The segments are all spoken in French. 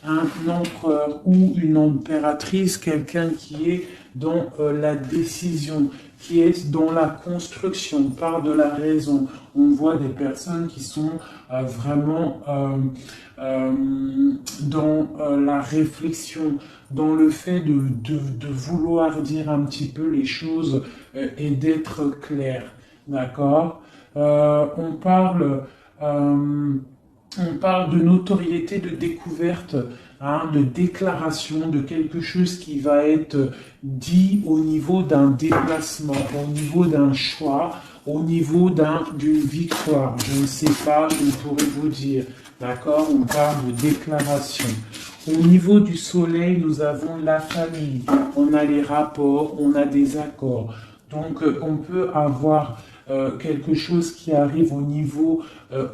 un empereur ou une impératrice, quelqu'un qui est dans la décision, qui est dans la construction, par de la raison. On voit des personnes qui sont vraiment dans la réflexion, dans le fait de vouloir dire un petit peu les choses et d'être clair. D'accord. On parle de notoriété, de découverte, hein, de déclaration, de quelque chose qui va être dit au niveau d'un déplacement, au niveau d'un choix, au niveau d'une victoire. Je ne sais pas, je ne pourrais vous dire. D'accord. On parle de déclaration. Au niveau du soleil, nous avons la famille, on a les rapports, on a des accords. Donc, on peut avoir quelque chose qui arrive au niveau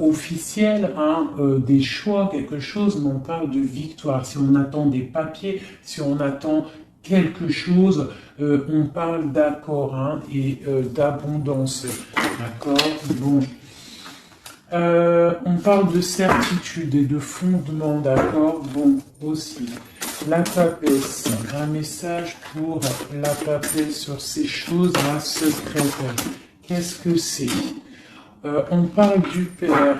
officiel, hein, des choix, quelque chose, mais on parle de victoire. Si on attend des papiers, si on attend quelque chose, on parle d'accord, hein, et d'abondance. D'accord. Bon. On parle de certitude et de fondement, d'accord. Bon, aussi. La papesse, un message pour la papesse sur ces choses-là secrètes. Qu'est-ce que c'est? On parle du Père,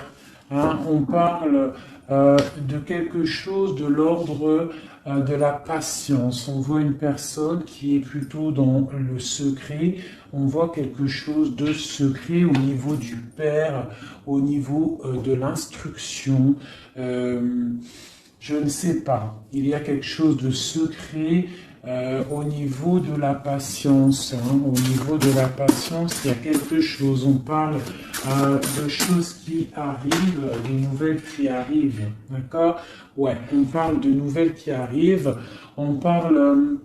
hein, on parle de quelque chose de l'ordre de la patience. On voit une personne qui est plutôt dans le secret, on voit quelque chose de secret au niveau du Père, au niveau de l'instruction. Je ne sais pas, il y a quelque chose de secret au niveau de la patience. Hein. Au niveau de la patience, il y a quelque chose. On parle de choses qui arrivent, des nouvelles qui arrivent. D'accord? Ouais, on parle de nouvelles qui arrivent. On parle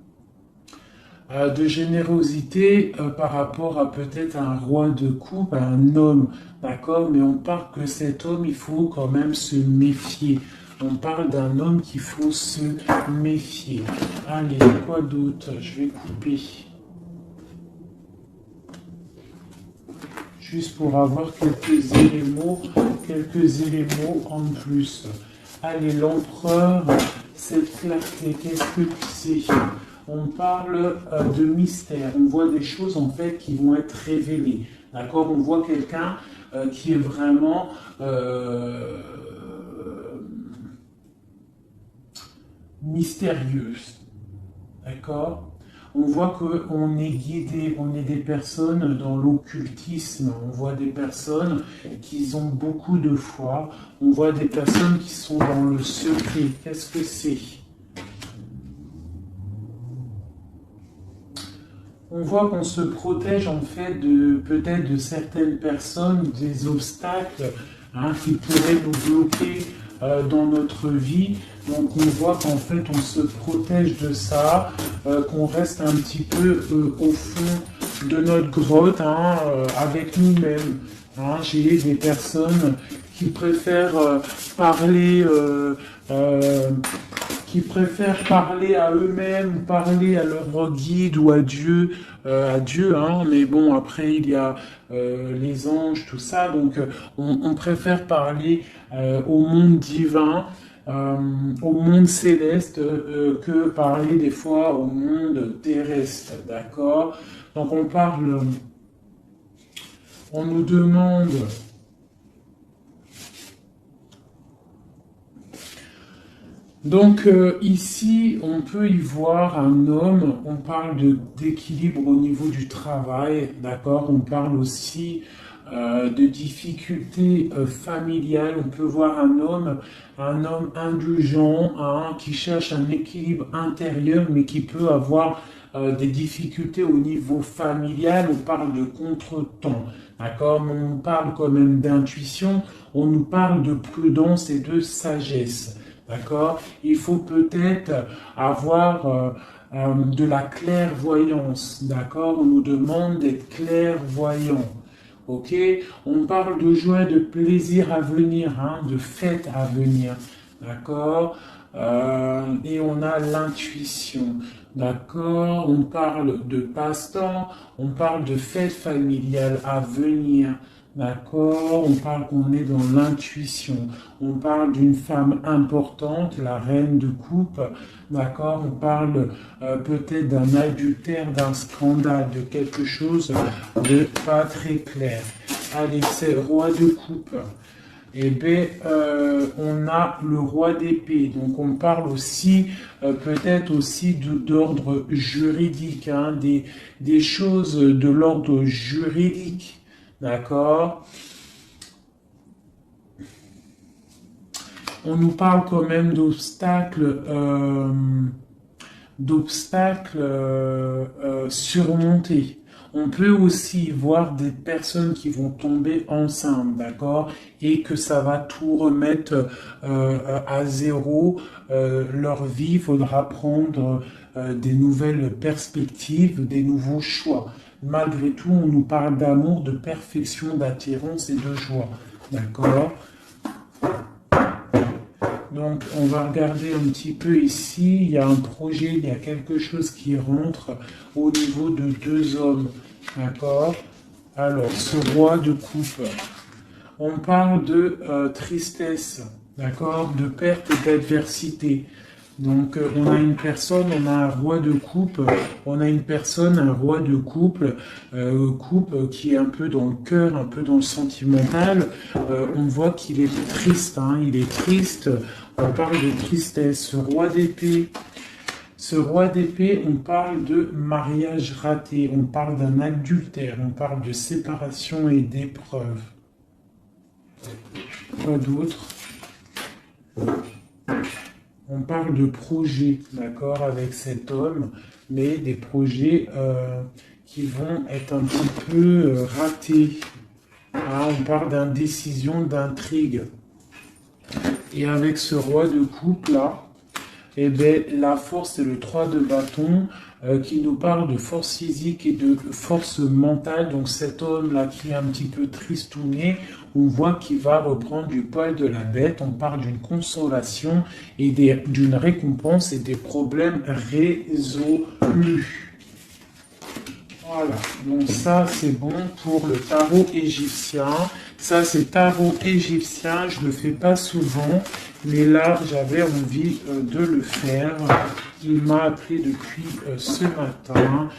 de générosité par rapport à peut-être un roi de coupe, à un homme. D'accord? Mais on parle que cet homme, il faut quand même se méfier. On parle d'un homme qu'il faut se méfier. Allez, quoi d'autre? Je vais couper. Juste pour avoir quelques éléments en plus. Allez, l'empereur, cette clarté, qu'est-ce que c'est? On parle de mystère. On voit des choses en fait qui vont être révélées. D'accord? On voit quelqu'un qui est vraiment mystérieuse. D'accord? On voit qu'on est guidé, on est des personnes dans l'occultisme, on voit des personnes qui ont beaucoup de foi, on voit des personnes qui sont dans le secret. Qu'est-ce que c'est? On voit qu'on se protège en fait peut-être de certaines personnes, des obstacles, hein, qui pourraient nous bloquer dans notre vie. Donc on voit qu'en fait on se protège de ça, qu'on reste un petit peu au fond de notre grotte, hein, avec nous-mêmes. Hein. J'ai des personnes qui préfèrent parler à eux-mêmes, parler à leur guide ou à Dieu, hein, mais bon, après il y a les anges, tout ça, donc on préfère parler au monde divin, au monde céleste, que parler des fois au monde terrestre, d'accord? Donc on nous demande... Donc ici, on peut y voir un homme, on parle d'équilibre au niveau du travail, d'accord? On parle aussi de difficultés familiales. On peut voir un homme indulgent, hein, qui cherche un équilibre intérieur, mais qui peut avoir des difficultés au niveau familial. On parle de contretemps, d'accord? Mais on parle quand même d'intuition, on nous parle de prudence et de sagesse. D'accord? Il faut peut-être avoir de la clairvoyance. D'accord? On nous demande d'être clairvoyant. Ok? On parle de joie, de plaisir à venir, hein, de fête à venir. D'accord? Et on a l'intuition. D'accord? On parle de passe-temps, on parle de fête familiale à venir. D'accord, on parle qu'on est dans l'intuition. On parle d'une femme importante, la reine de coupe. D'accord, on parle peut-être d'un adultère, d'un scandale, de quelque chose de pas très clair. Allez, c'est roi de coupe. Eh bien, on a le roi d'épée. Donc, on parle aussi, peut-être aussi d'ordre juridique, hein, des choses de l'ordre juridique. D'accord? On nous parle quand même d'obstacles surmontés. On peut aussi voir des personnes qui vont tomber enceintes, d'accord, et que ça va tout remettre à zéro. Leur vie, il faudra prendre des nouvelles perspectives, des nouveaux choix. Malgré tout, on nous parle d'amour, de perfection, d'attirance et de joie, d'accord. Donc, on va regarder un petit peu ici. Il y a un projet, il y a quelque chose qui rentre au niveau de deux hommes. D'accord? Alors, ce roi de coupe. On parle de tristesse. D'accord? De perte et d'adversité. Donc, on a une personne, on a un roi de coupe, on a une personne, un roi de couple qui est un peu dans le cœur, un peu dans le sentimental. On voit qu'il est triste, hein, il est triste. On parle de tristesse. Ce roi d'épée, on parle de mariage raté, on parle d'un adultère, on parle de séparation et d'épreuve. Quoi d'autre? On parle de projets, d'accord, avec cet homme, mais des projets qui vont être un petit peu ratés. Ah, on parle d'indécision, d'intrigue. Et avec ce roi de coupe là, eh bien, la force, c'est le 3 de bâton qui nous parle de force physique et de force mentale. Donc cet homme-là qui est un petit peu tristouné, on voit qu'il va reprendre du poil de la bête. On parle d'une consolation et d'une récompense et des problèmes résolus. Voilà, donc ça c'est bon pour le tarot égyptien. Ça c'est tarot égyptien, je ne le fais pas souvent, mais là j'avais envie de le faire. Il m'a appelé depuis ce matin,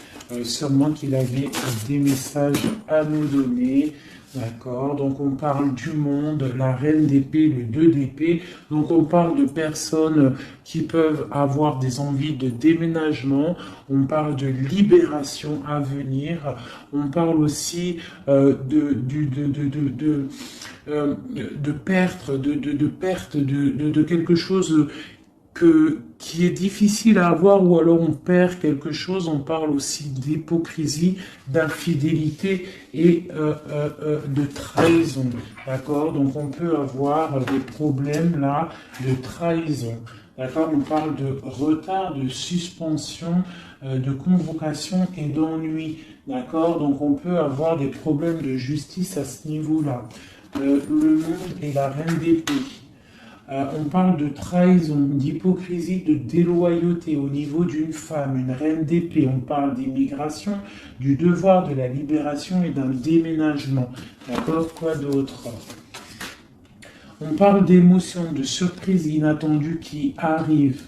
sûrement qu'il avait des messages à nous donner. D'accord, donc on parle du monde, la reine d'épée, le 2 d'épée. Donc on parle de personnes qui peuvent avoir des envies de déménagement. On parle de libération à venir. On parle aussi de perte de quelque chose qui est difficile à avoir, ou alors on perd quelque chose. On parle aussi d'hypocrisie, d'infidélité et de trahison. D'accord? Donc on peut avoir des problèmes là de trahison. D'accord? On parle de retard, de suspension, de convocation et d'ennui. D'accord? Donc on peut avoir des problèmes de justice à ce niveau-là. Le monde et la reine d'épée. On parle de trahison, d'hypocrisie, de déloyauté au niveau d'une femme, une reine d'épée. On parle d'immigration, du devoir de la libération et d'un déménagement. D'accord? Quoi d'autre? On parle d'émotions, de surprises inattendues qui arrivent.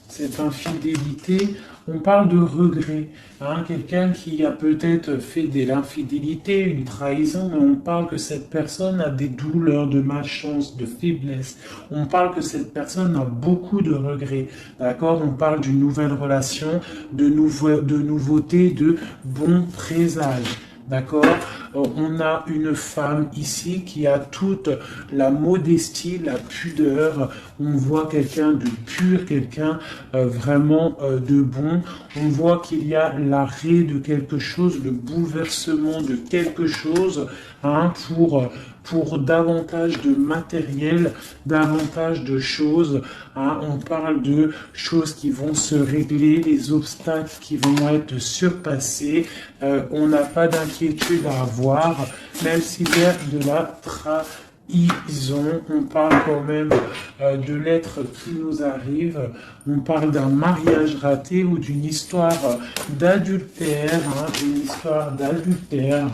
Cette infidélité, on parle de regret. Hein, quelqu'un qui a peut-être fait de l'infidélité, une trahison, mais on parle que cette personne a des douleurs, de malchance, de faiblesse. On parle que cette personne a beaucoup de regrets. D'accord? On parle d'une nouvelle relation, de nouveauté, de bons présages. D'accord? On a une femme ici qui a toute la modestie, la pudeur. On voit quelqu'un de pur, quelqu'un vraiment de bon. On voit qu'il y a l'arrêt de quelque chose, le bouleversement de quelque chose, hein, pour davantage de matériel, davantage de choses. Hein. On parle de choses qui vont se régler, des obstacles qui vont être surpassés. On n'a pas d'inquiétude à avoir, même s'il y a de la trahison. On parle quand même de lettres qui nous arrivent. On parle d'un mariage raté ou d'une histoire d'adultère. Hein, une histoire d'adultère.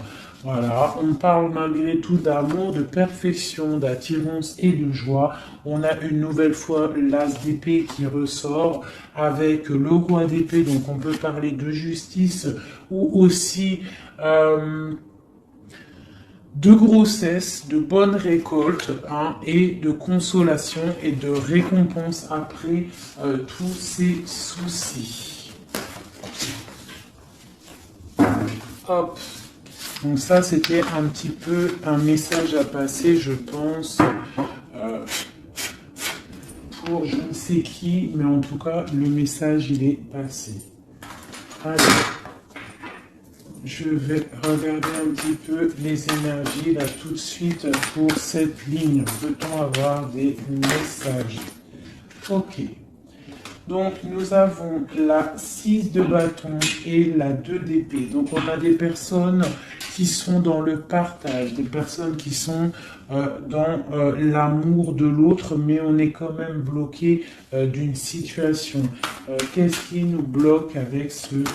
Voilà, on parle malgré tout d'amour, de perfection, d'attirance et de joie. On a une nouvelle fois l'as d'épée qui ressort avec le roi d'épée, donc on peut parler de justice ou aussi de grossesse, de bonne récolte hein, et de consolation et de récompense après tous ces soucis. Hop. Donc ça, c'était un petit peu un message à passer, je pense, pour je ne sais qui, mais en tout cas, le message, il est passé. Allez, je vais regarder un petit peu les énergies, là, tout de suite, pour cette ligne. Peut-on avoir des messages? Ok. Donc, nous avons la 6 de bâton et la 2 d'épée. Donc, on a des personnes qui sont dans le partage, des personnes qui sont dans l'amour de l'autre, mais on est quand même bloqué d'une situation. Qu'est-ce qui nous bloque avec ce 2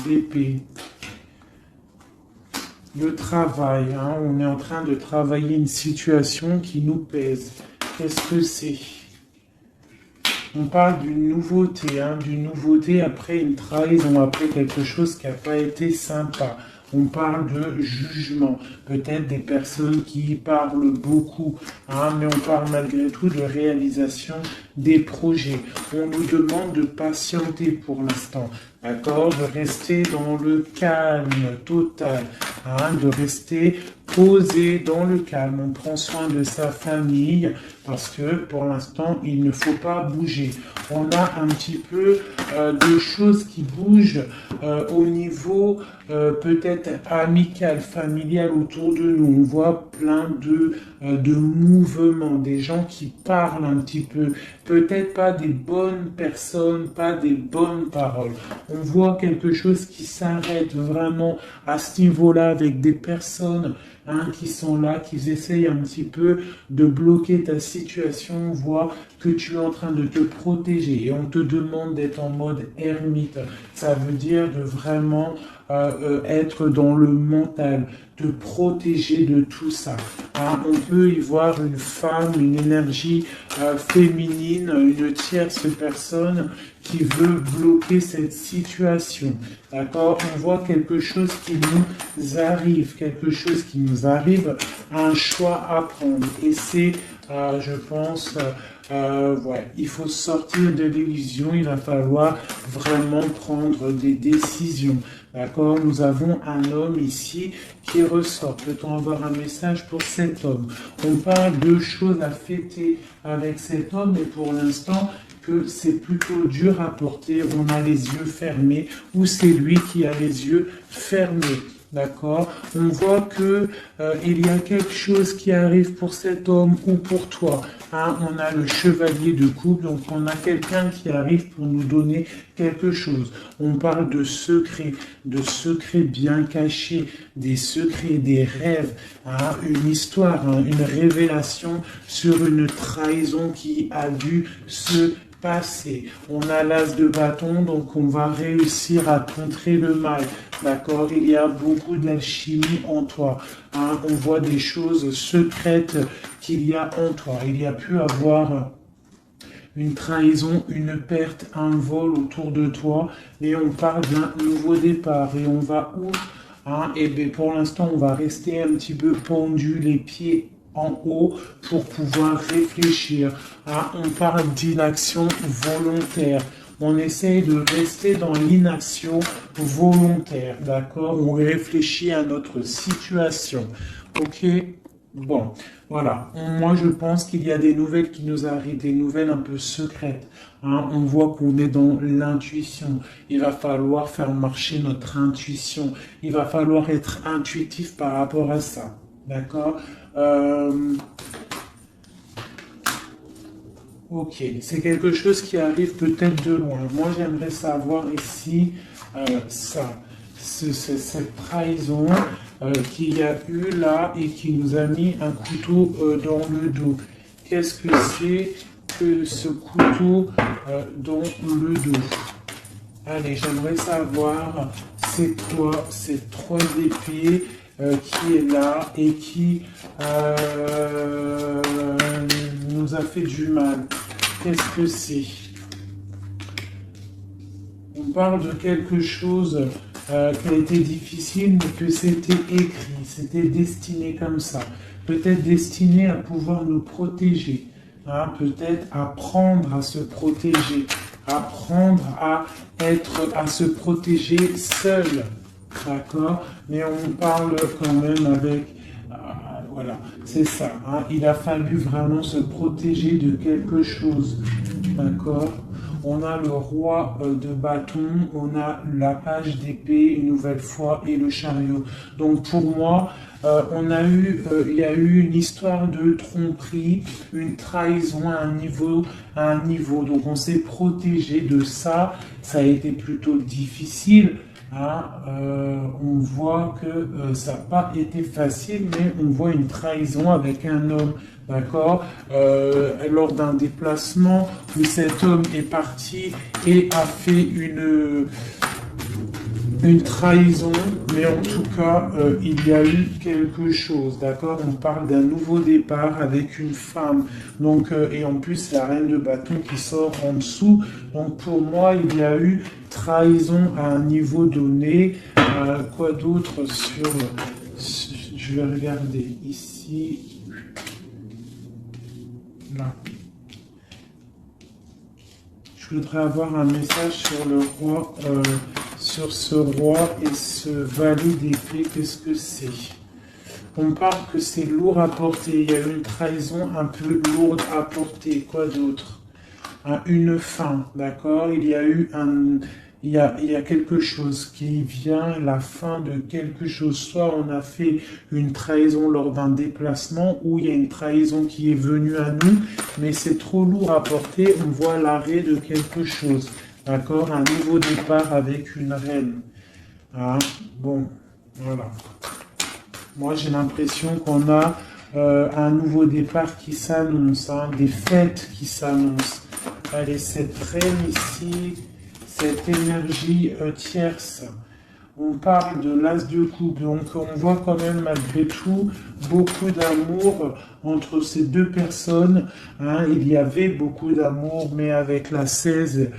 d'épée? Le travail, hein, on est en train de travailler une situation qui nous pèse. Qu'est-ce que c'est? On parle d'une nouveauté, après une trahison, après quelque chose qui n'a pas été sympa. On parle de jugement, peut-être des personnes qui parlent beaucoup, hein, mais on parle malgré tout de réalisation des projets. On nous demande de patienter pour l'instant, d'accord, de rester dans le calme total, hein, de rester posé dans le calme. On prend soin de sa famille parce que pour l'instant, il ne faut pas bouger. On a un petit peu de choses qui bougent au niveau peut-être amical, familial autour de nous. On voit plein de mouvements, des gens qui parlent un petit peu. Peut-être pas des bonnes personnes, pas des bonnes paroles. On voit quelque chose qui s'arrête vraiment à ce niveau-là avec des personnes qui sont là, qui essayent un petit peu de bloquer ta situation. On voit que tu es en train de te protéger et on te demande d'être en mode ermite. Ça veut dire de vraiment être dans le mental, te protéger de tout ça. Hein, on peut y voir une femme, une énergie féminine, une tierce personne qui veut bloquer cette situation. D'accord? On voit quelque chose qui nous arrive, un choix à prendre. Et c'est, je pense, ouais, il faut sortir de l'illusion, il va falloir vraiment prendre des décisions. D'accord? Nous avons un homme ici qui ressort. Peut-on avoir un message pour cet homme? On parle de choses à fêter avec cet homme, mais pour l'instant, que c'est plutôt dur à porter. On a les yeux fermés ou c'est lui qui a les yeux fermés. D'accord? On voit que il y a quelque chose qui arrive pour cet homme ou pour toi. Hein? On a le chevalier de coupe, donc on a quelqu'un qui arrive pour nous donner quelque chose. On parle de secrets bien cachés, des secrets, des rêves, hein? Une histoire, hein? Une révélation sur une trahison qui a dû se passer. On a l'as de bâton, donc on va réussir à contrer le mal. D'accord? Il y a beaucoup d'alchimie en toi. Hein? On voit des choses secrètes qu'il y a en toi. Il y a pu avoir une trahison, une perte, un vol autour de toi. Et on parle d'un nouveau départ. Et on va où? Hein? Et bien pour l'instant, on va rester un petit peu pendu, les pieds en haut pour pouvoir réfléchir. Ah, on parle d'inaction volontaire. On essaye de rester dans l'inaction volontaire, d'accord? On réfléchit à notre situation, ok? Bon, voilà. Moi, je pense qu'il y a des nouvelles qui nous arrivent, des nouvelles un peu secrètes. Hein? On voit qu'on est dans l'intuition. Il va falloir faire marcher notre intuition. Il va falloir être intuitif par rapport à ça, d'accord? Ok, c'est quelque chose qui arrive peut-être de loin. Moi, j'aimerais savoir ici cette trahison qu'il y a eu là et qui nous a mis un couteau dans le dos. Qu'est-ce que c'est que ce couteau dans le dos? Allez, j'aimerais savoir, c'est quoi ces trois épées qui est là et qui nous a fait du mal. Qu'est-ce que c'est? On parle de quelque chose qui a été difficile, mais que c'était écrit, c'était destiné comme ça. Peut-être destiné à pouvoir nous protéger, hein, peut-être apprendre à se protéger, apprendre à se protéger seul, d'accord? Mais on parle quand même avec, voilà, c'est ça, hein, il a fallu vraiment se protéger de quelque chose, d'accord? On a le roi de bâton, on a la page d'épée une nouvelle fois et le chariot. Donc pour moi, il y a eu une histoire de tromperie, une trahison à un niveau. Donc on s'est protégé de ça. Ça a été plutôt difficile. Hein. On voit que ça n'a pas été facile, mais on voit une trahison avec un homme. D'accord, lors d'un déplacement où cet homme est parti et a fait une trahison, mais en tout cas, il y a eu quelque chose, d'accord? On parle d'un nouveau départ avec une femme, donc, et en plus la reine de bâton qui sort en dessous, donc pour moi, il y a eu trahison à un niveau donné. Quoi d'autre je vais regarder ici. Là. Je voudrais avoir un message sur le roi, sur ce roi et ce valet d'épée. Qu'est-ce que c'est? On parle que c'est lourd à porter. Il y a eu une trahison un peu lourde à porter. Quoi d'autre? Une fin, d'accord? Il y a quelque chose qui vient, la fin de quelque chose. Soit on a fait une trahison lors d'un déplacement, ou il y a une trahison qui est venue à nous, mais c'est trop lourd à porter, on voit l'arrêt de quelque chose. D'accord? Un nouveau départ avec une reine. Hein? Bon, voilà. Moi, j'ai l'impression qu'on a un nouveau départ qui s'annonce, hein, des fêtes qui s'annoncent. Allez, cette reine ici, cette énergie tierce. On parle de l'as de coupe, donc on voit quand même malgré tout beaucoup d'amour entre ces deux personnes. Hein. Il y avait beaucoup d'amour, mais avec la 16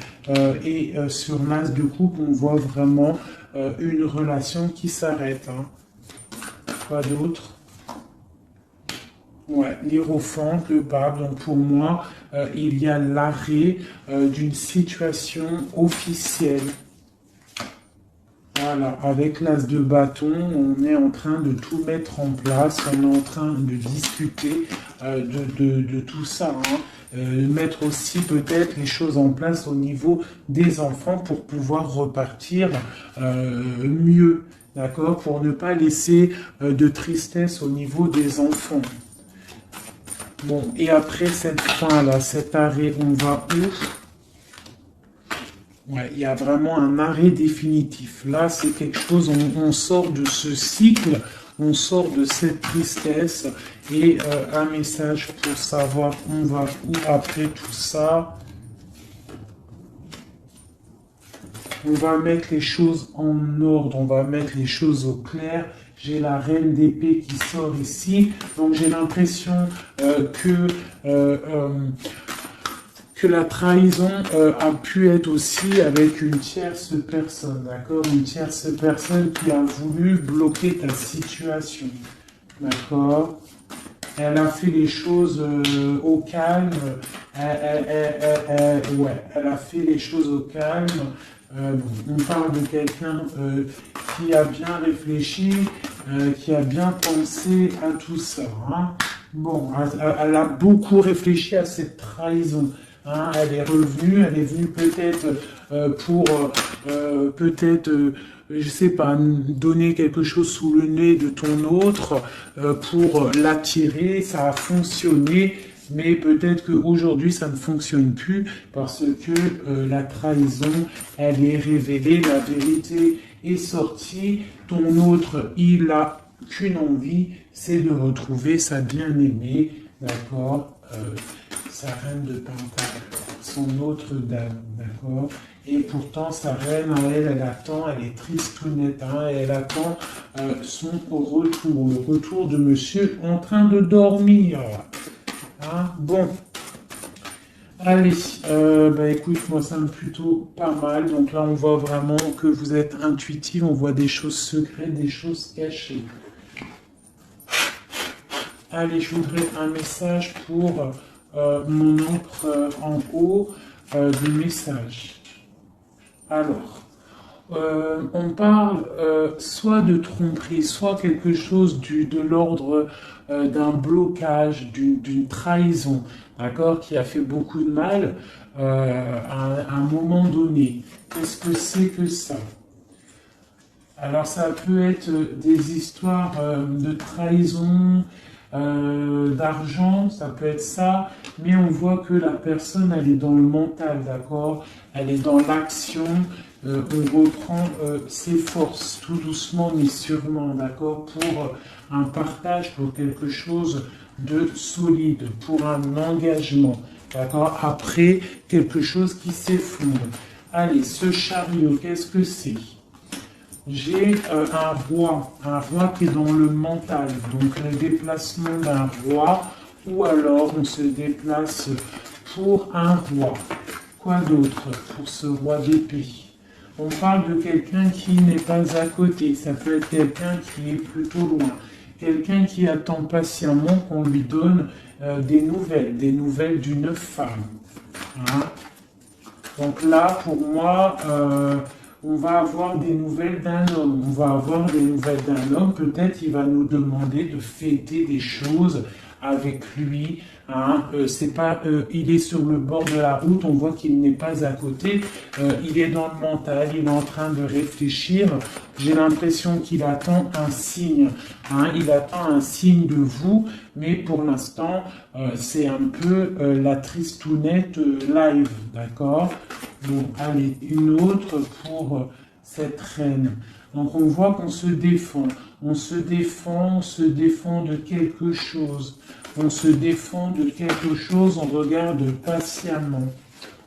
et sur l'as de coupe, on voit vraiment une relation qui s'arrête. Hein. Quoi d'autre? Ouais, l'hiérophant, le pape. Donc pour moi, il y a l'arrêt d'une situation officielle. Voilà, avec l'as de bâton, on est en train de tout mettre en place, on est en train de discuter de tout ça. Hein. Mettre aussi peut-être les choses en place au niveau des enfants pour pouvoir repartir mieux, d'accord, pour ne pas laisser de tristesse au niveau des enfants. Bon, et après cette fin-là, cet arrêt, on va où? Ouais, il y a vraiment un arrêt définitif. Là, c'est quelque chose, on sort de ce cycle, on sort de cette tristesse, et un message pour savoir on va où après tout ça. On va mettre les choses en ordre, on va mettre les choses au clair. J'ai la reine d'épée qui sort ici, donc j'ai l'impression que la trahison a pu être aussi avec une tierce personne, d'accord? Une tierce personne qui a voulu bloquer ta situation, d'accord? Elle a fait les choses au calme, elle a fait les choses au calme. On parle de quelqu'un qui a bien réfléchi, qui a bien pensé à tout ça. Hein. Bon, elle a beaucoup réfléchi à cette trahison. Hein. Elle est venue peut-être pour je sais pas, donner quelque chose sous le nez de ton autre pour l'attirer. Ça a fonctionné. Mais peut-être qu'aujourd'hui, ça ne fonctionne plus parce que la trahison, elle est révélée, la vérité est sortie. Ton autre, il a qu'une envie, c'est de retrouver sa bien-aimée, d'accord? sa reine de Pentacle, son autre dame, d'accord? Et pourtant, sa reine, elle attend, elle est tristounette, hein, et elle attend son retour, le retour de monsieur en train de dormir. Hein? Bon. Allez, écoute, moi ça me plutôt pas mal. Donc là, on voit vraiment que vous êtes intuitif, on voit des choses secrètes, des choses cachées. Allez, je voudrais un message pour mon empereur en haut du message. Alors, on parle soit de tromperie, soit quelque chose de l'ordre d'un blocage, d'une trahison, d'accord, qui a fait beaucoup de mal à un moment donné. Qu'est-ce que c'est que ça? Alors, ça peut être des histoires de trahison, d'argent, ça peut être ça, mais on voit que la personne, elle est dans le mental, d'accord? Elle est dans l'action, on reprend ses forces, tout doucement mais sûrement, d'accord? Pour un partage, pour quelque chose de solide, pour un engagement, d'accord? Après, quelque chose qui s'effondre. Allez, ce chariot, qu'est-ce que c'est? J'ai un roi qui est dans le mental, donc le déplacement d'un roi, ou alors on se déplace pour un roi. Quoi d'autre pour ce roi d'épée? On parle de quelqu'un qui n'est pas à côté, ça peut être quelqu'un qui est plutôt loin, quelqu'un qui attend patiemment qu'on lui donne des nouvelles d'une femme. Hein? Donc là, pour moi, on va avoir des nouvelles d'un homme. On va avoir des nouvelles d'un homme. Peut-être il va nous demander de fêter des choses avec lui. Hein. C'est pas, il est sur le bord de la route. On voit qu'il n'est pas à côté. Il est dans le mental. Il est en train de réfléchir. J'ai l'impression qu'il attend un signe. Hein. Il attend un signe de vous. Mais pour l'instant, c'est un peu la tristounette live. D'accord? Bon, allez, une autre pour cette reine. Donc on voit qu'on se défend. On se défend de quelque chose. On se défend de quelque chose, on regarde patiemment.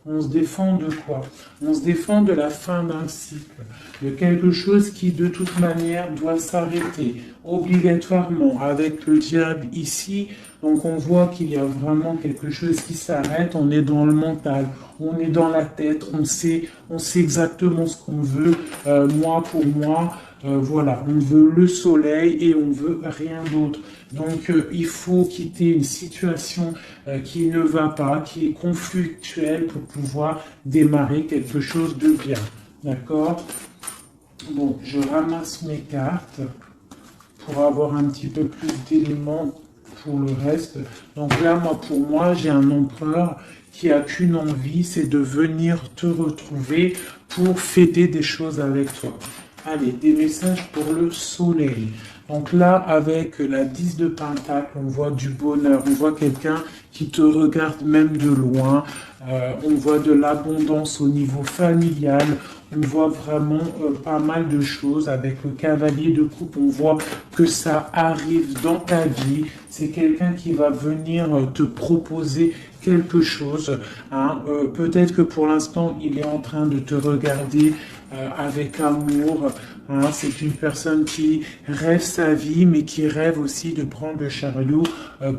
On se défend de quoi? On se défend de la fin d'un cycle, de quelque chose qui de toute manière doit s'arrêter, obligatoirement, avec le diable ici. Donc on voit qu'il y a vraiment quelque chose qui s'arrête, on est dans le mental, on est dans la tête, on sait exactement ce qu'on veut, moi pour moi. Voilà, on veut le soleil et on veut rien d'autre. Donc il faut quitter une situation qui ne va pas, qui est conflictuelle pour pouvoir démarrer quelque chose de bien. D'accord? Bon, je ramasse mes cartes pour avoir un petit peu plus d'éléments pour le reste. Donc là, pour moi, j'ai un empereur qui a qu'une envie, c'est de venir te retrouver pour fêter des choses avec toi. Allez, des messages pour le soleil. Donc là, avec la 10 de Pentacle, on voit du bonheur, on voit quelqu'un qui te regarde même de loin, on voit de l'abondance au niveau familial, on voit vraiment pas mal de choses. Avec le cavalier de coupe, on voit que ça arrive dans ta vie. C'est quelqu'un qui va venir te proposer quelque chose. Hein. Peut-être que pour l'instant, il est en train de te regarder avec amour. Hein. C'est une personne qui rêve sa vie, mais qui rêve aussi de prendre le chariot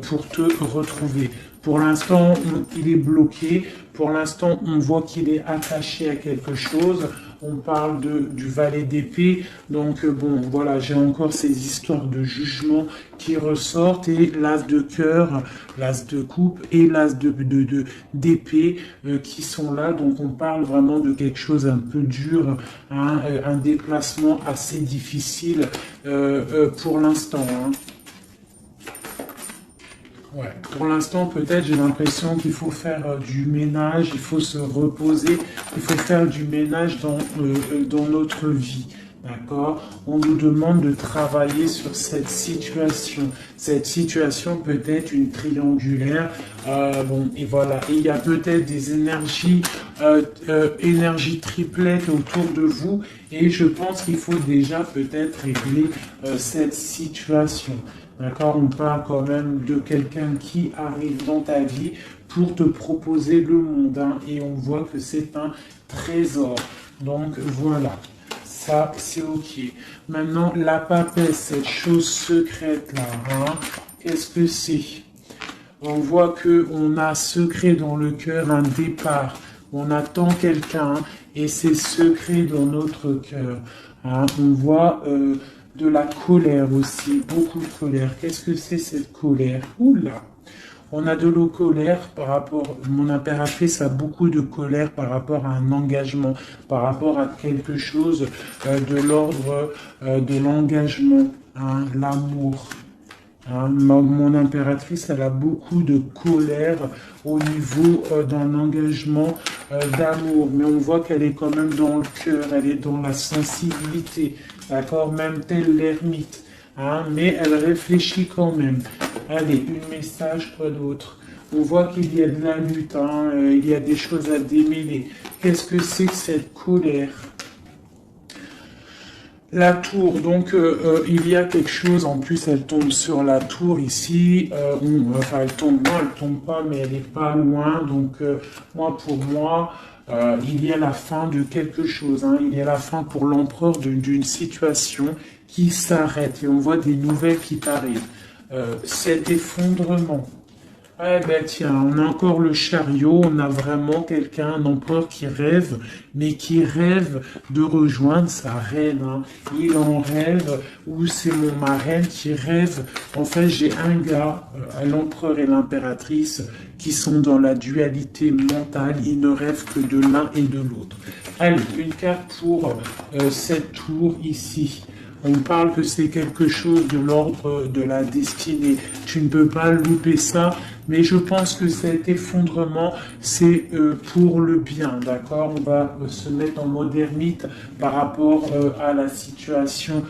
pour te retrouver. Pour l'instant, il est bloqué. Pour l'instant, on voit qu'il est attaché à quelque chose. On parle du valet d'épée. Donc, bon, voilà, j'ai encore ces histoires de jugement qui ressortent. Et l'as de cœur, l'as de coupe et l'as d'épée qui sont là. Donc, on parle vraiment de quelque chose un peu dur, hein, un déplacement assez difficile pour l'instant. Hein. Ouais. Pour l'instant, peut-être, j'ai l'impression qu'il faut faire du ménage, il faut se reposer, il faut faire du ménage dans notre vie. D'accord? On nous demande de travailler sur cette situation. Cette situation peut être une triangulaire. Bon, et voilà. Et il y a peut-être des énergies triplettes autour de vous. Et je pense qu'il faut déjà peut-être régler cette situation. D'accord? On parle quand même de quelqu'un qui arrive dans ta vie pour te proposer le monde, hein, et on voit que c'est un trésor. Donc voilà, ça c'est ok. Maintenant, la papesse, cette chose secrète là, hein, qu'est-ce que c'est? On voit que on a secret dans le cœur, un départ. On attend quelqu'un et c'est secret dans notre cœur, hein. On voit de la colère aussi, beaucoup de colère. Qu'est-ce que c'est cette colère? Oula! On a de la colère par rapport, mon impératrice a beaucoup de colère par rapport à un engagement, par rapport à quelque chose de l'ordre de l'engagement, hein, l'amour. Hein, mon impératrice, elle a beaucoup de colère au niveau d'un engagement d'amour, mais on voit qu'elle est quand même dans le cœur, elle est dans la sensibilité, d'accord, même telle l'ermite, hein, mais elle réfléchit quand même. Allez, un message, quoi d'autre? On voit qu'il y a de la lutte, hein, il y a des choses à démêler. Qu'est-ce que c'est que cette colère? La tour, donc il y a quelque chose, en plus elle tombe sur la tour ici, enfin elle tombe, non elle tombe pas, mais elle est pas loin, donc pour moi, il y a la fin de quelque chose, hein, il y a la fin pour l'empereur d'une situation qui s'arrête, et on voit des nouvelles qui arrivent. Cet effondrement. Eh ben tiens, on a encore le chariot, on a vraiment quelqu'un, un empereur qui rêve, mais qui rêve de rejoindre sa reine, hein. Il en rêve, ou c'est mon marraine qui rêve. En fait, j'ai un gars, l'empereur et l'impératrice, qui sont dans la dualité mentale, ils ne rêvent que de l'un et de l'autre. Allez, une carte pour cette tour ici. On parle que c'est quelque chose de l'ordre de la destinée. Tu ne peux pas louper ça, mais je pense que cet effondrement, c'est pour le bien, d'accord? On va se mettre en mode ermite par rapport à la situation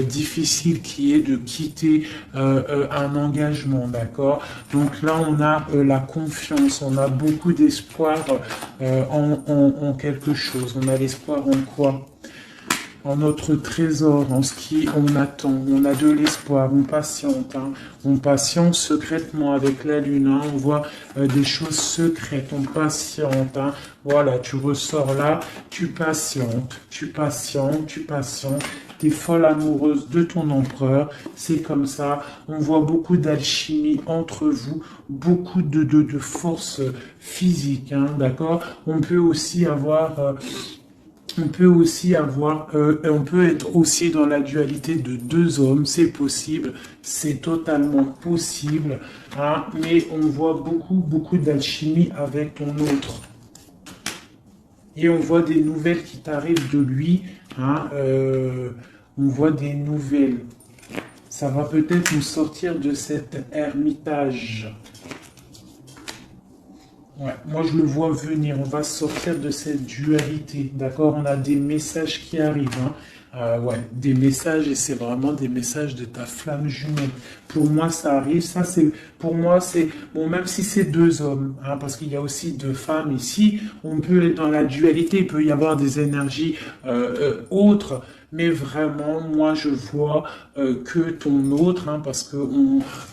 difficile qui est de quitter un engagement, d'accord? Donc là, on a la confiance, on a beaucoup d'espoir en quelque chose. On a l'espoir en quoi? En notre trésor, en ce qui on attend, on a de l'espoir, on patiente, hein. On patiente secrètement avec la lune, hein. On voit des choses secrètes, on patiente, hein. Voilà, tu ressors là, tu patientes, tu patientes, tu patientes. T'es folle amoureuse de ton empereur, c'est comme ça. On voit beaucoup d'alchimie entre vous, beaucoup de force physique, hein, d'accord? On peut aussi avoir on peut être aussi dans la dualité de deux hommes, c'est possible, c'est totalement possible, hein, mais on voit beaucoup d'alchimie avec ton autre. Et on voit des nouvelles qui t'arrivent de lui, hein, on voit des nouvelles. Ça va peut-être nous sortir de cet ermitage. Ouais, moi je le vois venir, on va sortir de cette dualité, d'accord? On a des messages qui arrivent, hein. Ouais, des messages, et c'est vraiment des messages de ta flamme jumelle. Pour moi, ça arrive, ça c'est, pour moi c'est, bon, même si c'est deux hommes, hein, parce qu'il y a aussi deux femmes ici, on peut être dans la dualité, il peut y avoir des énergies autres, mais vraiment, moi, je vois que ton autre, hein, parce que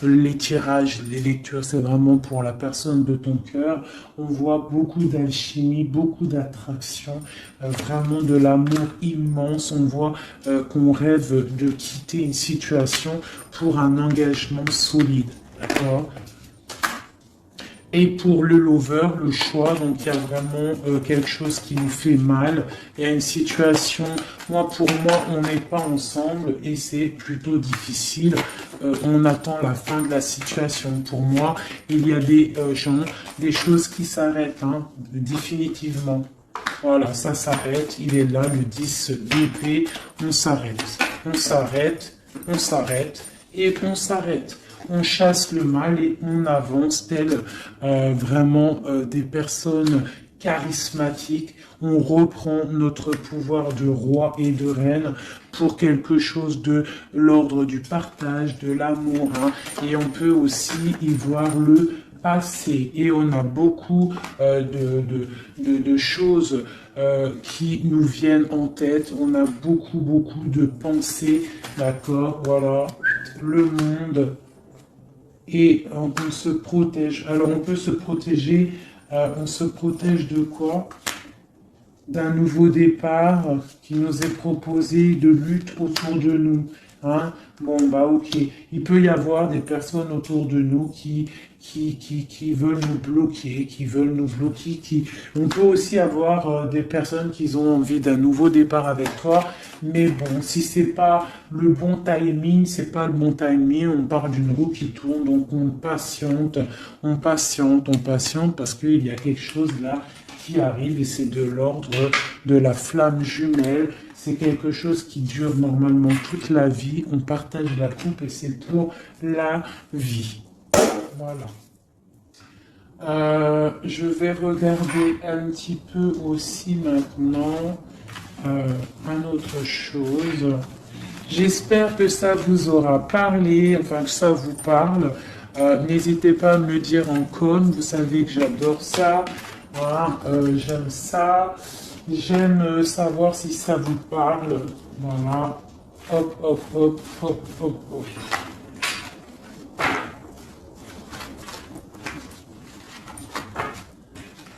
les tirages, les lectures, c'est vraiment pour la personne de ton cœur. On voit beaucoup d'alchimie, beaucoup d'attraction, vraiment de l'amour immense. On voit qu'on rêve de quitter une situation pour un engagement solide. D'accord ? Et pour le lover, le choix, donc il y a vraiment quelque chose qui nous fait mal. Il y a une situation, pour moi, on n'est pas ensemble et c'est plutôt difficile. On attend la fin de la situation. Pour moi, il y a des gens, des choses qui s'arrêtent, hein, définitivement. Voilà, ça s'arrête. Il est là, le 10 d'épée. On s'arrête. On s'arrête. On s'arrête. Et on s'arrête. On chasse le mal et on avance tel vraiment des personnes charismatiques. On reprend notre pouvoir de roi et de reine pour quelque chose de l'ordre du partage, de l'amour, hein. Et on peut aussi y voir le passé. Et on a beaucoup de choses qui nous viennent en tête. On a beaucoup de pensées. D'accord, voilà. Le monde. et on se protège. Alors on peut se protéger, on se protège de quoi? D'un nouveau départ qui nous est proposé, de lutte autour de nous. Hein? Bon, bah ok. Il peut y avoir des personnes autour de nous qui veulent nous bloquer, On peut aussi avoir des personnes qui ont envie d'un nouveau départ avec toi. Mais bon, si c'est pas le bon timing, on part d'une roue qui tourne, donc on patiente parce qu'il y a quelque chose là qui arrive et c'est de l'ordre de la flamme jumelle. C'est quelque chose qui dure normalement toute la vie. On partage la coupe et c'est pour la vie. Voilà. Je vais regarder un petit peu aussi maintenant une autre chose. J'espère que ça vous aura parlé, enfin que ça vous parle. N'hésitez pas à me le dire en com. Vous savez que j'adore ça. Voilà, j'aime ça. J'aime savoir si ça vous parle. Voilà. Hop, hop, hop, hop, hop, hop.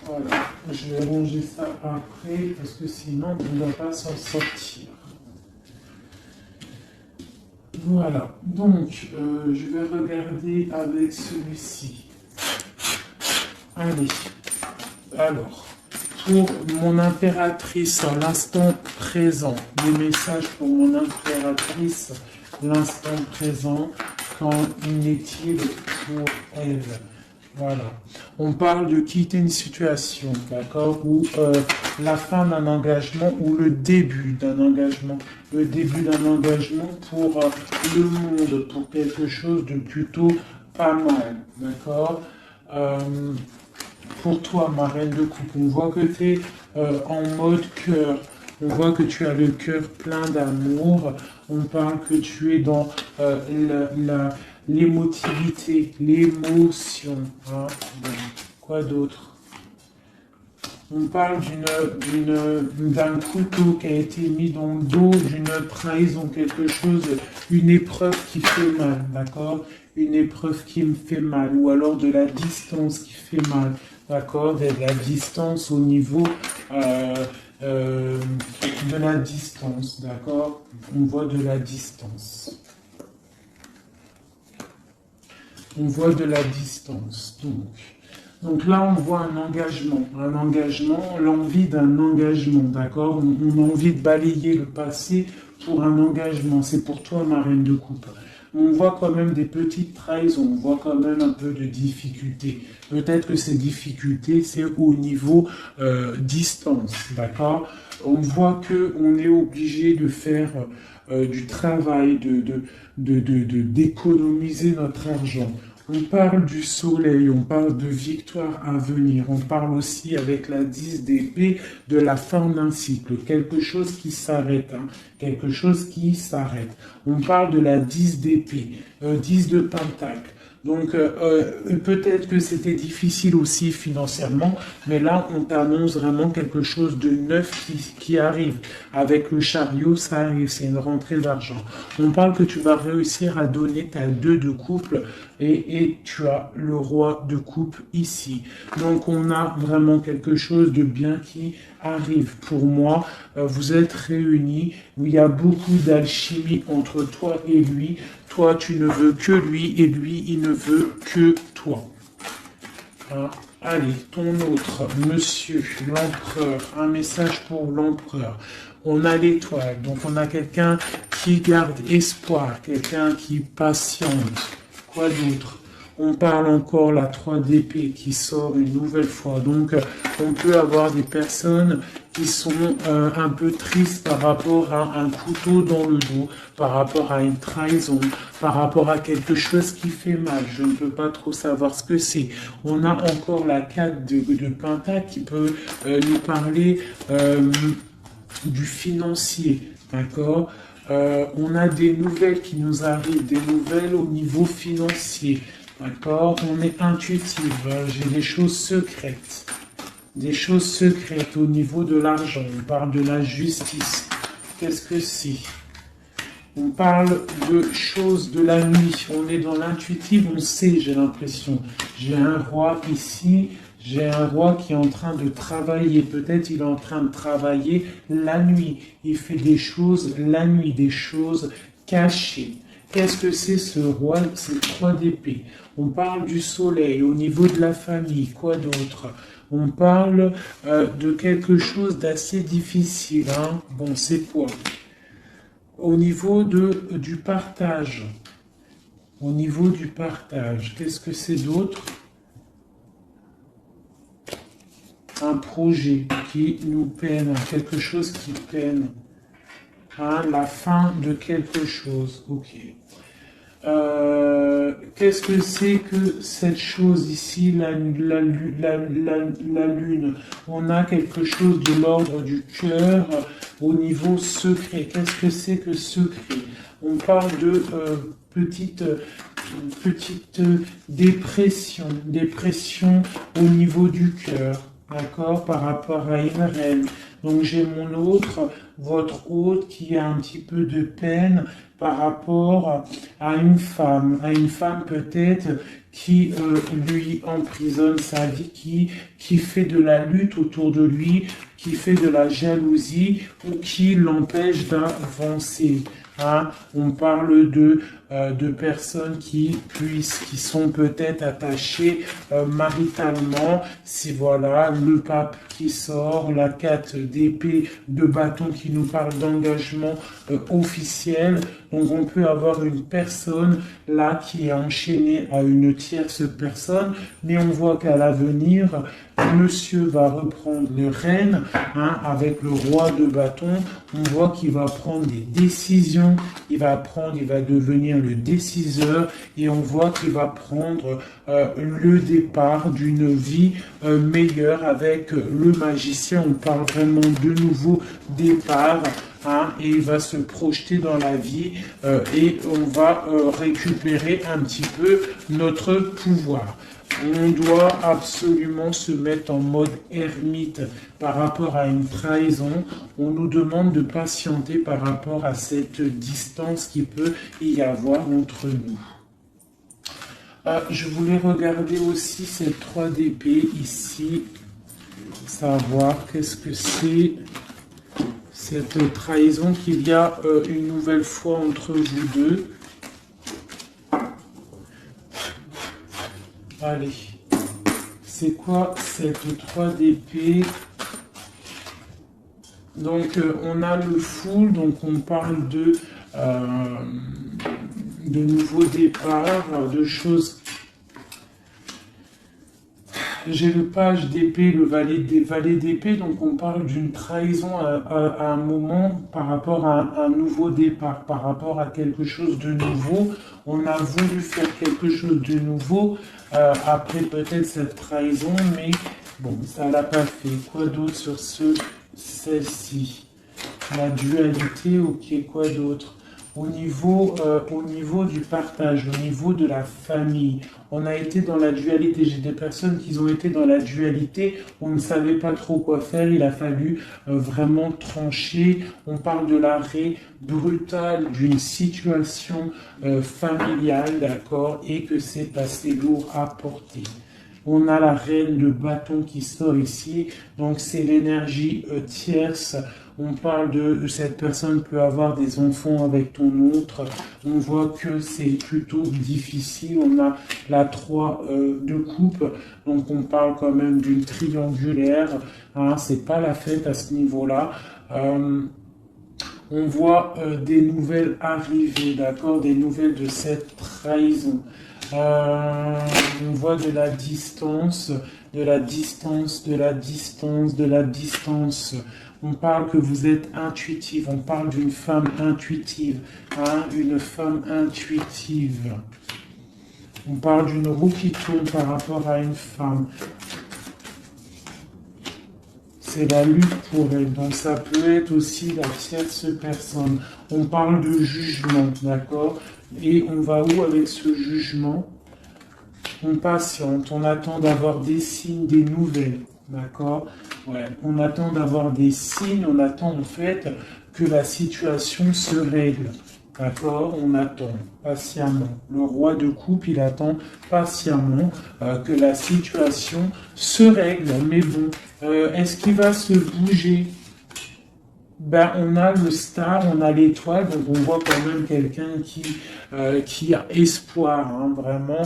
Voilà. Je vais ranger ça après parce que sinon on ne va pas s'en sortir. Voilà. Donc, je vais regarder avec celui-ci. Allez. Alors, pour mon impératrice à l'instant présent, des messages pour mon impératrice, l'instant présent, quand il est-il pour elle? Voilà. On parle de quitter une situation, d'accord, ou la fin d'un engagement ou le début d'un engagement. Le début d'un engagement pour le monde, pour quelque chose de plutôt pas mal, d'accord. Pour toi, ma reine de coupe, on voit que tu es en mode cœur. On voit que tu as le cœur plein d'amour. On parle que tu es dans l'émotivité, l'émotion. Hein. Bon. Quoi d'autre? On parle d'un couteau qui a été mis dans le dos, d'une trahison, quelque chose, une épreuve qui fait mal, d'accord? Une épreuve qui me fait mal, ou alors de la distance qui fait mal, d'accord? De la distance au niveau de la distance, d'accord? On voit de la distance. On voit de la distance, donc là, on voit un engagement, l'envie d'un engagement, d'accord? On a envie de balayer le passé pour un engagement. C'est pour toi, ma reine de coupe. On voit quand même des petites trahisons, on voit quand même un peu de difficultés. Peut-être que ces difficultés, c'est au niveau distance, d'accord? On voit qu'on est obligé de faire du travail, d'économiser notre argent. On parle du soleil, on parle de victoire à venir, on parle aussi avec la 10 d'épée de la fin d'un cycle, quelque chose qui s'arrête, hein, quelque chose qui s'arrête. On parle de la 10 d'épée, 10 de pentacle. Donc peut-être que c'était difficile aussi financièrement, mais là on t'annonce vraiment quelque chose de neuf qui arrive. Avec le chariot, ça arrive, c'est une rentrée d'argent. On parle que tu vas réussir à donner ta 2 de couple et tu as le roi de coupe ici. Donc on a vraiment quelque chose de bien qui arrive. Pour moi, vous êtes réunis, où il y a beaucoup d'alchimie entre toi et lui. Toi, tu ne veux que lui et lui, il ne veut que toi. Hein? Allez, ton autre, monsieur, l'empereur, un message pour l'empereur. On a l'étoile, donc on a quelqu'un qui garde espoir, quelqu'un qui patiente. Quoi d'autre? On parle encore la 3 d'épée qui sort une nouvelle fois. Donc, on peut avoir des personnes qui sont un peu tristes par rapport à un couteau dans le dos, par rapport à une trahison, par rapport à quelque chose qui fait mal. Je ne peux pas trop savoir ce que c'est. On a encore la 4 de pentacle qui peut nous parler du financier, d'accord? On a des nouvelles qui nous arrivent, des nouvelles au niveau financier. D'accord? On est intuitif. J'ai des choses secrètes. Des choses secrètes au niveau de l'argent. On parle de la justice. Qu'est-ce que c'est? On parle de choses de la nuit. On est dans l'intuitif, on sait, j'ai l'impression. J'ai un roi ici. J'ai un roi qui est en train de travailler. Peut-être il est en train de travailler la nuit. Il fait des choses la nuit, des choses cachées. Qu'est-ce que c'est ce roi? C'est le 3 d'épée. On parle du soleil au niveau de la famille. Quoi d'autre? On parle de quelque chose d'assez difficile. Hein. Bon, c'est quoi? Au niveau du partage. Au niveau du partage. Qu'est-ce que c'est d'autre? Un projet qui nous peine, quelque chose qui peine, hein, la fin de quelque chose, ok. Qu'est-ce que c'est que cette chose ici, la lune? On a quelque chose de l'ordre du cœur au niveau secret. Qu'est-ce que c'est que secret? On parle de petite dépression au niveau du cœur. D'accord, par rapport à une reine. Donc j'ai mon autre, votre hôte, qui a un petit peu de peine par rapport à une femme peut-être qui lui emprisonne sa vie, qui fait de la lutte autour de lui, qui fait de la jalousie ou qui l'empêche d'avancer. Hein, on parle de personnes qui sont peut-être attachées maritalement. Si voilà, le pape qui sort, la 4 d'épée de bâton qui nous parle d'engagement officiel. Donc on peut avoir une personne là qui est enchaînée à une tierce personne, mais on voit qu'à l'avenir, monsieur va reprendre le règne, hein, avec le roi de bâton. On voit qu'il va prendre des décisions, il va devenir le déciseur, et on voit qu'il va prendre le départ d'une vie meilleure avec le magicien. On parle vraiment de nouveau départ. Hein, et il va se projeter dans la vie et on va récupérer un petit peu notre pouvoir. On doit absolument se mettre en mode ermite par rapport à une trahison. On nous demande de patienter par rapport à cette distance qui peut y avoir entre nous. Je voulais regarder aussi cette 3 d'épée ici, savoir qu'est-ce que c'est. Cette trahison qu'il y a une nouvelle fois entre vous deux. Allez, c'est quoi cette 3 d'épée? Donc on a le Fool, donc on parle de nouveaux départs, de choses. J'ai le page d'épée, le valet d'épée, donc on parle d'une trahison à un moment par rapport à un nouveau départ, par rapport à quelque chose de nouveau. On a voulu faire quelque chose de nouveau après peut-être cette trahison, mais bon, ça l'a pas fait. Quoi d'autre sur celle-ci? La dualité, ok, quoi d'autre? Au niveau du partage, au niveau de la famille, on a été dans la dualité. J'ai des personnes qui ont été dans la dualité, on ne savait pas trop quoi faire, il a fallu vraiment trancher. On parle de l'arrêt brutal d'une situation familiale, d'accord, et que c'est assez lourd à porter. On a la reine de bâton qui sort ici, donc c'est l'énergie tierce. On parle de cette personne peut avoir des enfants avec ton autre. On voit que c'est plutôt difficile. On a la 3 de coupe, donc on parle quand même d'une triangulaire. Hein, c'est pas la fête à ce niveau-là. On voit des nouvelles arriver, d'accord, des nouvelles de cette trahison. On voit de la distance, de la distance, de la distance, de la distance. On parle que vous êtes intuitive, on parle d'une femme intuitive, hein, une femme intuitive. On parle d'une roue qui tourne par rapport à une femme. C'est la lutte pour elle, donc ça peut être aussi la tierce personne. On parle de jugement, d'accord? Et on va où avec ce jugement? On patiente, on attend d'avoir des signes, des nouvelles, d'accord? Ouais, on attend d'avoir des signes, on attend en fait que la situation se règle. D'accord? On attend patiemment. Le roi de coupe, il attend patiemment que la situation se règle. Mais bon, est-ce qu'il va se bouger? Ben, on a le star, on a l'étoile, donc on voit quand même quelqu'un qui a espoir, hein, vraiment.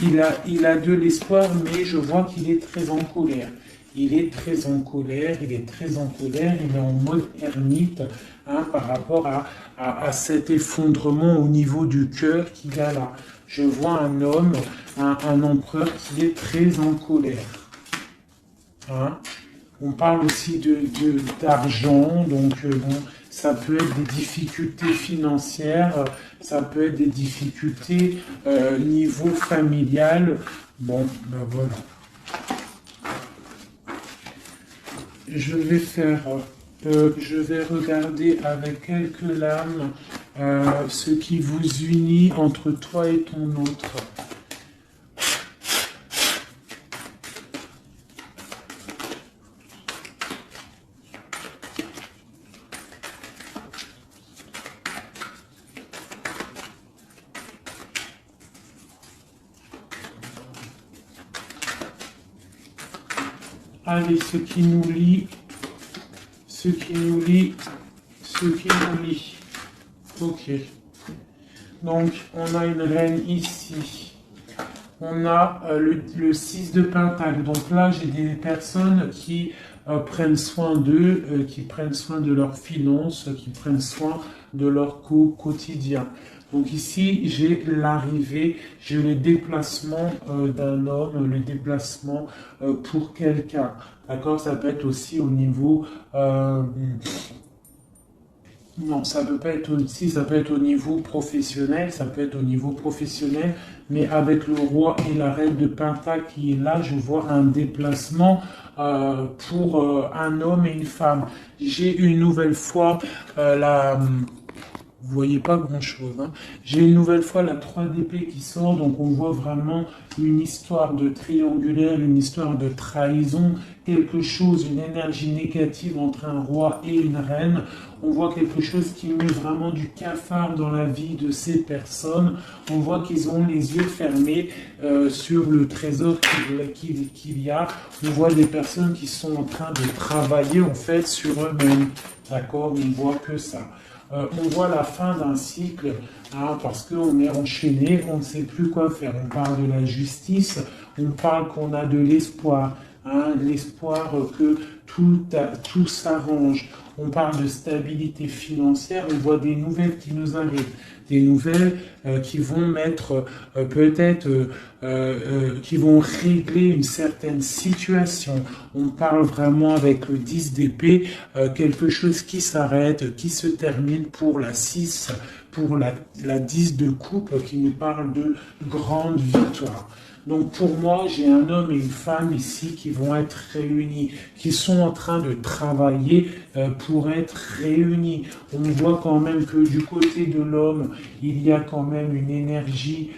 Il a de l'espoir, mais je vois qu'il est très en colère. Il est très en colère, il est très en colère, il est en mode ermite, hein, par rapport à cet effondrement au niveau du cœur qu'il a là. Je vois un homme, un empereur qui est très en colère. Hein. On parle aussi d'argent, donc bon, ça peut être des difficultés financières, ça peut être des difficultés niveau familial. Bon, ben voilà. Je vais regarder avec quelques lames ce qui vous unit entre toi et ton autre. Allez, ce qui nous lie. Ok. Donc, on a une reine ici. On a le 6 de Pentacle. Donc là, j'ai des personnes qui prennent soin d'eux, qui prennent soin de leurs finances, qui prennent soin de leur quotidien. Donc ici, j'ai l'arrivée, j'ai le déplacement d'un homme, le déplacement pour quelqu'un. D'accord? Ça peut être aussi au niveau... non, ça peut pas être aussi, ça peut être au niveau professionnel, mais avec le roi et la reine de Pentacle qui est là, je vois un déplacement pour un homme et une femme. J'ai une nouvelle fois vous voyez pas grand-chose. Hein. J'ai une nouvelle fois la 3 d'épée qui sort, donc on voit vraiment une histoire de triangulaire, une histoire de trahison, quelque chose, une énergie négative entre un roi et une reine. On voit quelque chose qui met vraiment du cafard dans la vie de ces personnes. On voit qu'ils ont les yeux fermés sur le trésor qu'il y a. On voit des personnes qui sont en train de travailler en fait sur eux-mêmes. D'accord? On ne voit que ça. On voit la fin d'un cycle, hein, parce qu'on est enchaîné, on ne sait plus quoi faire. On parle de la justice, on parle qu'on a de l'espoir, hein, l'espoir que tout s'arrange. On parle de stabilité financière, on voit des nouvelles qui nous arrivent, des nouvelles qui vont mettre qui vont régler une certaine situation. On parle vraiment avec le 10 d'épée, quelque chose qui s'arrête, qui se termine pour la 6, pour la 10 de coupe qui nous parle de grande victoire. Donc pour moi, j'ai un homme et une femme ici qui vont être réunis, qui sont en train de travailler pour être réunis. On voit quand même que du côté de l'homme, il y a quand même une énergie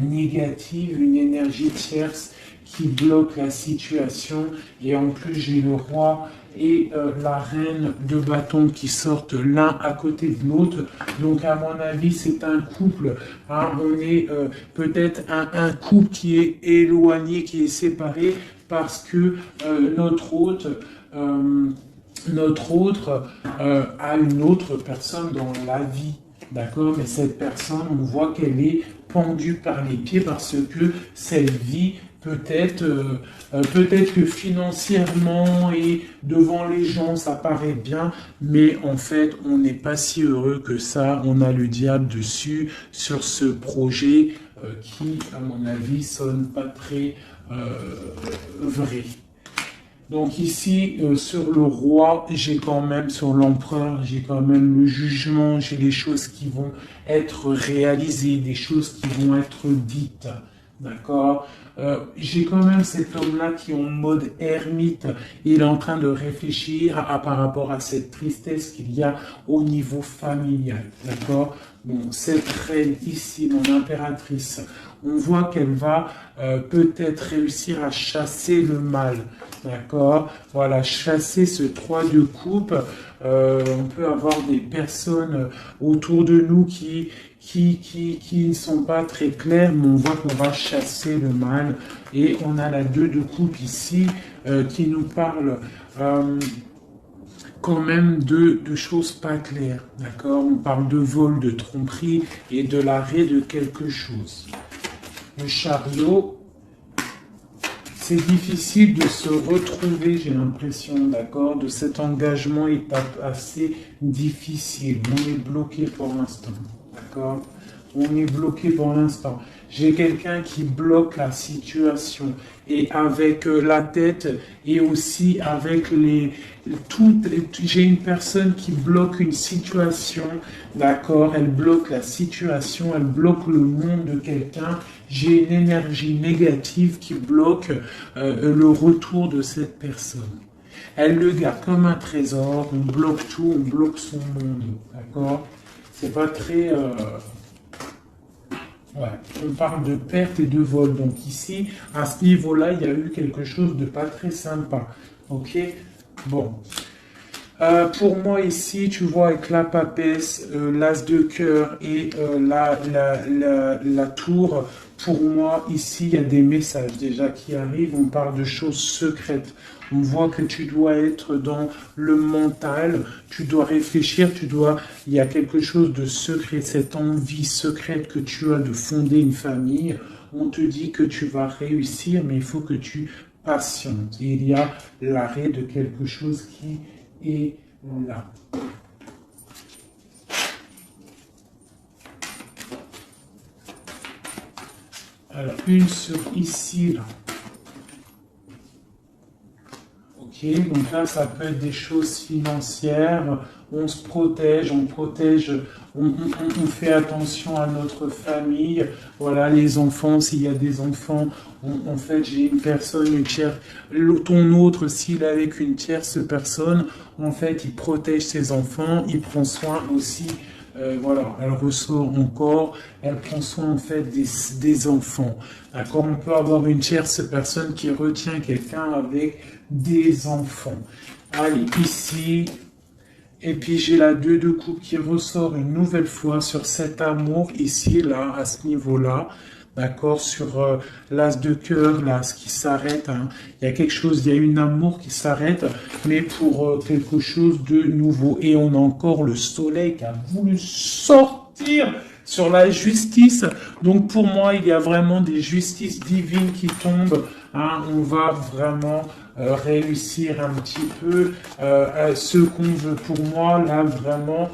négative, une énergie tierce qui bloque la situation. Et en plus, j'ai le roi et la reine de bâton qui sortent l'un à côté de l'autre. Donc à mon avis, c'est un couple. Hein, on est peut-être un couple qui est éloigné, qui est séparé parce que notre hôte a une autre personne dans la vie. D'accord? Mais cette personne, on voit qu'elle est pendue par les pieds parce que cette vie, peut-être que financièrement et devant les gens, ça paraît bien, mais en fait, on n'est pas si heureux que ça. On a le diable dessus sur ce projet qui, à mon avis, sonne pas très vrai. Donc ici, sur le roi, j'ai quand même, sur l'empereur, j'ai quand même le jugement, j'ai les choses qui vont être réalisées, des choses qui vont être dites. D'accord? J'ai quand même cet homme-là qui est en mode ermite. Il est en train de réfléchir par rapport à cette tristesse qu'il y a au niveau familial. D'accord? Bon, cette reine ici, mon impératrice, on voit qu'elle va peut-être réussir à chasser le mal. D'accord? Voilà, chasser ce 3 de coupe. On peut avoir des personnes autour de nous qui ne sont pas très claires, mais on voit qu'on va chasser le mal. Et on a la 2 de coupe ici qui nous parle quand même de choses pas claires. D'accord? On parle de vol, de tromperie et de l'arrêt de quelque chose. Le chariot. C'est difficile de se retrouver, j'ai l'impression, d'accord, de cet engagement est assez difficile. On est bloqué pour l'instant, d'accord? On est bloqué pour l'instant. J'ai quelqu'un qui bloque la situation et avec la tête et aussi avec j'ai une personne qui bloque une situation, d'accord? Elle bloque la situation, elle bloque le monde de quelqu'un. J'ai une énergie négative qui bloque le retour de cette personne. Elle le garde comme un trésor, on bloque tout, on bloque son monde, d'accord? C'est pas très... Ouais, on parle de perte et de vol. Donc ici, à ce niveau-là, il y a eu quelque chose de pas très sympa. Ok? Bon. Pour moi ici, tu vois, avec la papesse, l'as de cœur et la tour, pour moi, ici, il y a des messages déjà qui arrivent. On parle de choses secrètes. On voit que tu dois être dans le mental, tu dois réfléchir, il y a quelque chose de secret, cette envie secrète que tu as de fonder une famille. On te dit que tu vas réussir, mais il faut que tu patientes. Et il y a l'arrêt de quelque chose qui est là. Alors, une sur ici, là. Ok, donc là, ça peut être des choses financières. On se protège, on fait attention à notre famille. Voilà, les enfants, s'il y a des enfants, en fait, j'ai une personne, une tierce, ton autre, s'il est avec une tierce personne, en fait, il protège ses enfants, il prend soin aussi. Voilà, elle ressort encore, elle prend soin en fait des enfants. D'accord, on peut avoir une tierce personne qui retient quelqu'un avec des enfants. Allez, ici, et puis j'ai la 2 de coupe qui ressort une nouvelle fois sur cet amour ici, là, à ce niveau-là. D'accord, sur l'as de cœur, là, ce qui s'arrête. Hein. Il y a quelque chose, il y a une amour qui s'arrête, mais pour quelque chose de nouveau. Et on a encore le soleil qui a voulu sortir sur la justice. Donc pour moi, il y a vraiment des justices divines qui tombent. Hein. On va vraiment réussir un petit peu ce qu'on veut. Pour moi, là, vraiment...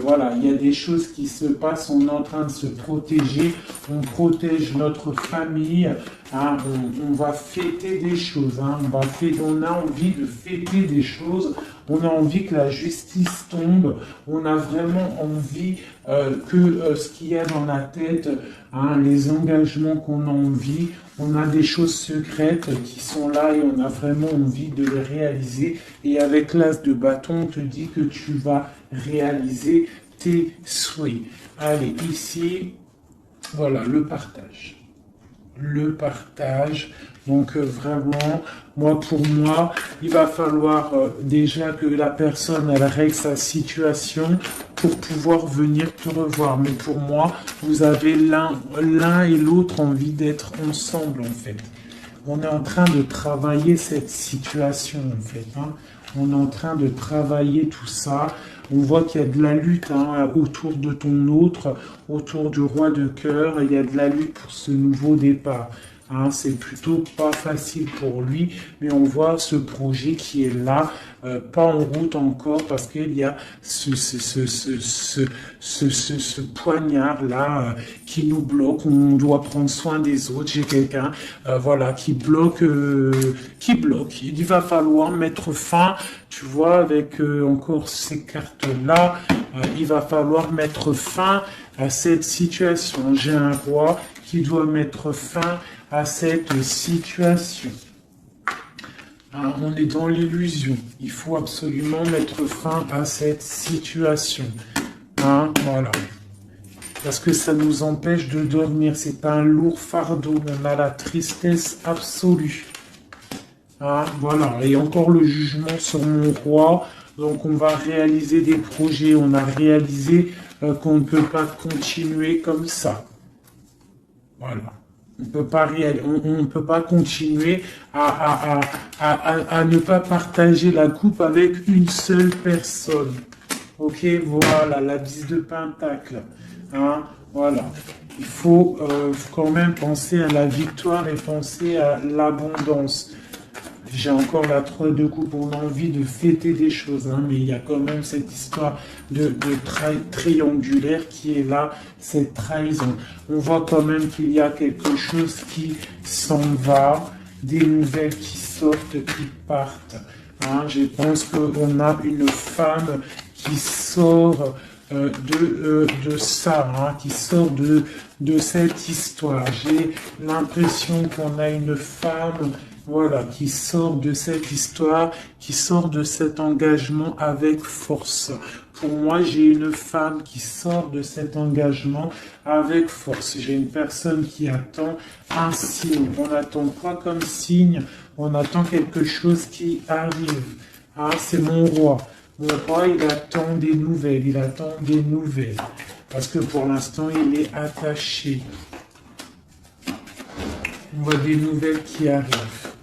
voilà, il y a des choses qui se passent, on est en train de se protéger, on protège notre famille, hein, on va fêter des choses, hein, on a envie de fêter des choses, on a envie que la justice tombe, on a vraiment envie que ce qu'il y a dans la tête, hein, les engagements qu'on a envie, on a des choses secrètes qui sont là et on a vraiment envie de les réaliser. Et avec l'as de bâton, on te dit que tu vas réaliser tes souhaits. Allez, ici, voilà, le partage. Le partage. Donc vraiment, pour moi, il va falloir déjà que la personne elle règle sa situation pour pouvoir venir te revoir. Mais pour moi, vous avez l'un et l'autre envie d'être ensemble en fait. On est en train de travailler cette situation en fait. Hein. On est en train de travailler tout ça. On voit qu'il y a de la lutte hein, autour de ton autre, autour du roi de cœur. Il y a de la lutte pour ce nouveau départ. Hein, c'est plutôt pas facile pour lui, mais on voit ce projet qui est là, pas en route encore, parce qu'il y a ce poignard là qui nous bloque. On doit prendre soin des autres. J'ai quelqu'un, voilà, qui bloque. Il va falloir mettre fin. Tu vois, avec encore ces cartes là, il va falloir mettre fin à cette situation. J'ai un roi qui doit mettre fin à cette situation. Alors, on est dans l'illusion. Il faut absolument mettre fin à cette situation. Hein, voilà. parce que ça nous empêche de dormir. C'est un lourd fardeau. On a la tristesse absolue. Hein, voilà. Et encore le jugement sur mon roi. Donc on va réaliser des projets. On a réalisé qu'on ne peut pas continuer comme ça. Voilà. On ne peut pas continuer à ne pas partager la coupe avec une seule personne. Ok, voilà, la 10 de pentacle. Hein, voilà. Il faut quand même penser à la victoire et penser à l'abondance. J'ai encore la 3 de coupe, on a envie de fêter des choses, hein, mais il y a quand même cette histoire de triangulaire qui est là, cette trahison. On voit quand même qu'il y a quelque chose qui s'en va, des nouvelles qui sortent, qui partent. Hein, je pense qu'on a une femme qui sort de ça, hein, qui sort de cette histoire. J'ai l'impression qu'on a une femme, voilà, qui sort de cette histoire, qui sort de cet engagement avec force. Pour moi, j'ai une femme qui sort de cet engagement avec force. J'ai une personne qui attend un signe. On attend quoi comme signe? On attend quelque chose qui arrive. Ah, c'est mon roi. Mon roi, il attend des nouvelles. Il attend des nouvelles. Parce que pour l'instant, il est attaché. On voit des nouvelles qui arrivent.